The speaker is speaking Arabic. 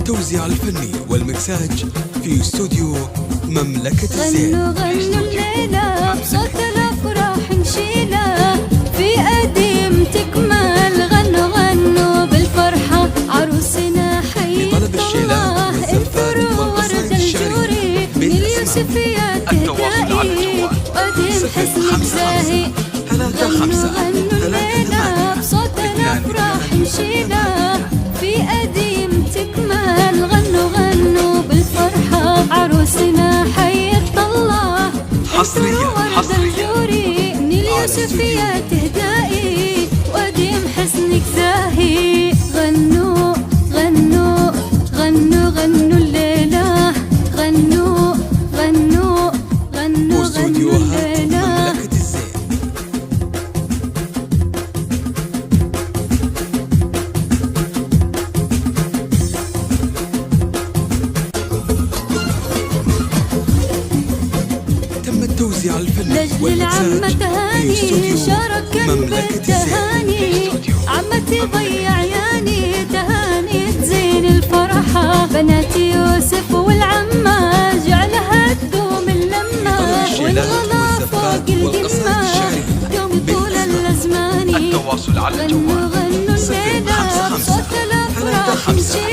التوزيع الفني والمكساج في استوديو مملكة الزين. غنوا غنوا الليلة بصوت الأفراح نشيلة، في قديم تكمل. غنوا غنوا بالفرحة عروسنا حيت الله. انثروا ورد الجوري من اليوسفيات تهدائي، وقديم حسنك زاهي. غنوا غنوا الليلة بصوت الأفراح نشيلة، في قديم تكمل. غنوا غنوا بالفرحة عروسنا حيت الله. حصريا من اليوسفيات تهدائي، وقديم حسنك زاهي. غنوا غنوا غنوا غنوا الليلة، غنوا غنوا غنوا غنوا الليلة. تم التوزيع الفني لأجل العمة تهاني، شارك بالتهاني. عمتي ضيع عياني، تهاني تزين الفرحة. بنات يوسف والعمة جعلها تدوم اللمة، والغلا فوق القمة دوم طول الأزمان. التواصل على الجوال غنوا غنوا الليلة بصوت الأفراح نشيلة،